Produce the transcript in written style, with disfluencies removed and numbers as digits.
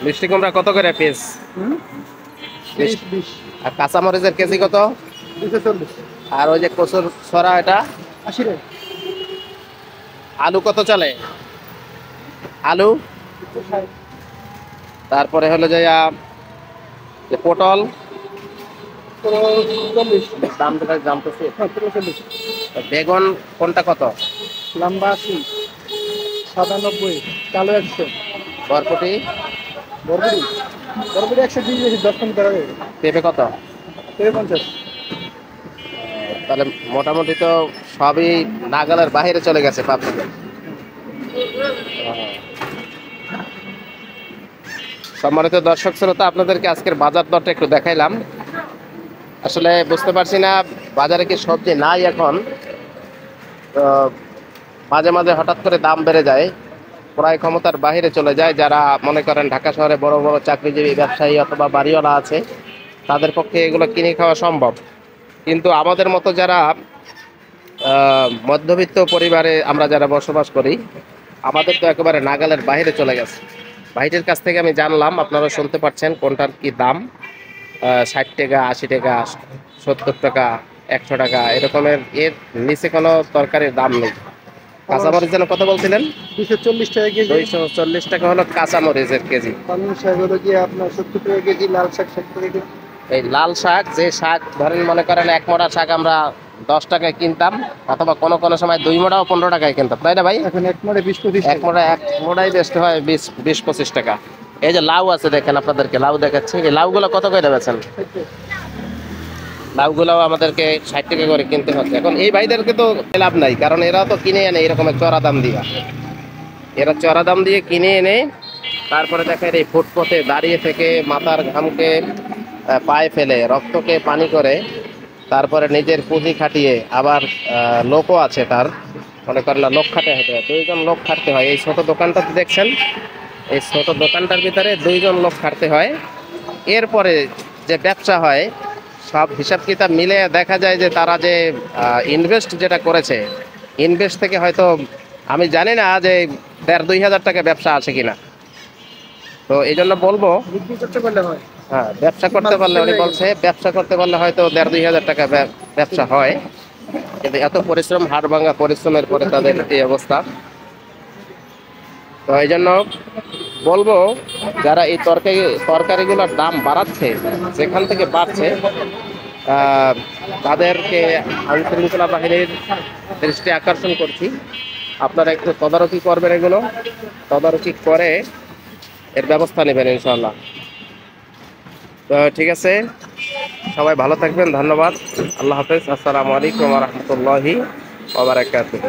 মিষ্টি কুমড়া কত করে পিস? 20। আর কাঁচামরিচের কেজি কত? 240। আর ওই যে কচুর ছড়া এটা 80 টাকা। আলু কত চলে? আলু 160। তারপরে হলো যে যে পটল 40। দাম জানতেছি। হ্যাঁ 40। বেগুন কোনটা কত? লম্বা 80, সাদা 90, কালো 100। বরবটি বরবটি বরবটি 120 বেশি 10 কম করা যাবে। পেঁপে কত? 50। তাহলে মোটামুটি তো সবই নাগালের বাইরে চলে গেছে পাবলিকে। সম্মানিত দর্শক শ্রোতা, আপনাদেরকে আজকের বাজার দরটা একটু দেখাইলাম। আসলে বুঝতে পারছি না বাজারে কি সবজি নাই এখন। তো মাঝে মাঝে হঠাৎ করে দাম বেড়ে যায়, ক্রয় ক্ষমতার বাইরে চলে যায়। যারা মনে করেন ঢাকা শহরে বড় বড় চাকরিজীবী ব্যবসায়ী অথবা বাড়িওয়ালা আছে, তাদের পক্ষে এগুলো কিনে খাওয়া সম্ভব। কিন্তু আমাদের মতো যারা মধ্যবিত্ত পরিবারে আমরা যারা বসবাস করি, আমাদের তো একেবারে নাগালের বাইরে চলে গেছে। ভাইটির কাছ থেকে আমি জানলাম, আপনারা শুনতে পাচ্ছেন কোনটার কি দাম। 60 টাকা, 80 টাকা, 70 টাকা, 100 টাকা এরকমের, এর নিচে কোনো তরকারির দাম নেই। কাঁচামরিচ যেন কত বলছিলেন? 240 টাকা কেজি। 240 টাকা হলো কাঁচামরিচের কেজি। পালং শাক হলো গিয়ে আপনার 70 টাকা কেজি, লাল শাক 60 টাকা কেজি। এই লাল শাক, যে শাক ধরেন মনে করেন এক মোড়া শাক আমরা 10 টাকায় কিনতাম, অথবা কোনো কোনো সময় 2 মোড়াও 15 টাকায় কিনতাম, তাই না ভাই? এখন এক মোড়ে 20-25 এক টাকা। মোড়াই বেচতে হয় 20-25 টাকা। এই যে লাউ আছে দেখেন, আপনাদেরকে লাউ দেখাচ্ছি। এই লাউগুলো কত করে বেচেন? লাউগুলাও আমাদেরকে 60 টাকা করে কিনতে হচ্ছে। এখন এই ভাইদেরকে তো লাভ নাই, কারণ এরা তো কিনে এনে এরকম চড়া দাম দিয়ে, এরা চড়া দাম দিয়ে কিনে এনে তারপরে দেখেন এই ফুটপথে দাঁড়িয়ে থেকে মাথার ঘামকে পায়ে ফেলে, রক্তকে পানি করে, তারপরে নিজের পুঁজি খাটিয়ে, আবার লোকও আছে তার, মনে করেন না লোক খাটে হতে হয়, 2জন লোক খাটতে হয়। এই ছোট দোকানটাতে দেখছেন, এই ছোট দোকানটার ভিতরে 2জন লোক খাটতে হয়। এরপরে যে ব্যবসা হয়, সব হিসাব কিতাব মিলে দেখা যায় যে তারা যে ইনভেস্ট যেটা করেছে, ইনভেস্ট থেকে হয়তো আমি জানি না যে 1,500-2 হাজার টাকা ব্যবসা আছে কিনা। তো এই জন্য বলবো, বিক্রি করতে পারলে হয়। হ্যাঁ ব্যবসা করতে পারলে, উনি বলছে ব্যবসা করতে পারলে হয়তো 1,500-2 হাজার টাকা ব্যবসা হয়। কিন্তু এত পরিশ্রম, হাড় ভাঙা পরিশ্রমের পরে তাদের এই অবস্থা। তো এই জন্য বলবো, যারা এই তরকারিগুলোর দাম বাড়াচ্ছে, যেখান থেকে বাড়ছে, তাদেরকে আইন শৃঙ্খলা বাহিনীর দৃষ্টি আকর্ষণ করছি, আপনারা একটু তদারকি করবেন, এগুলো তদারকি করে এর ব্যবস্থা নেবেন ইনশাল্লাহ। তো ঠিক আছে, সবাই ভালো থাকবেন, ধন্যবাদ, আল্লাহ হাফেজ, আসসালামু আলাইকুম ওয়া রাহমাতুল্লাহি ওয়া বারাকাতুহু।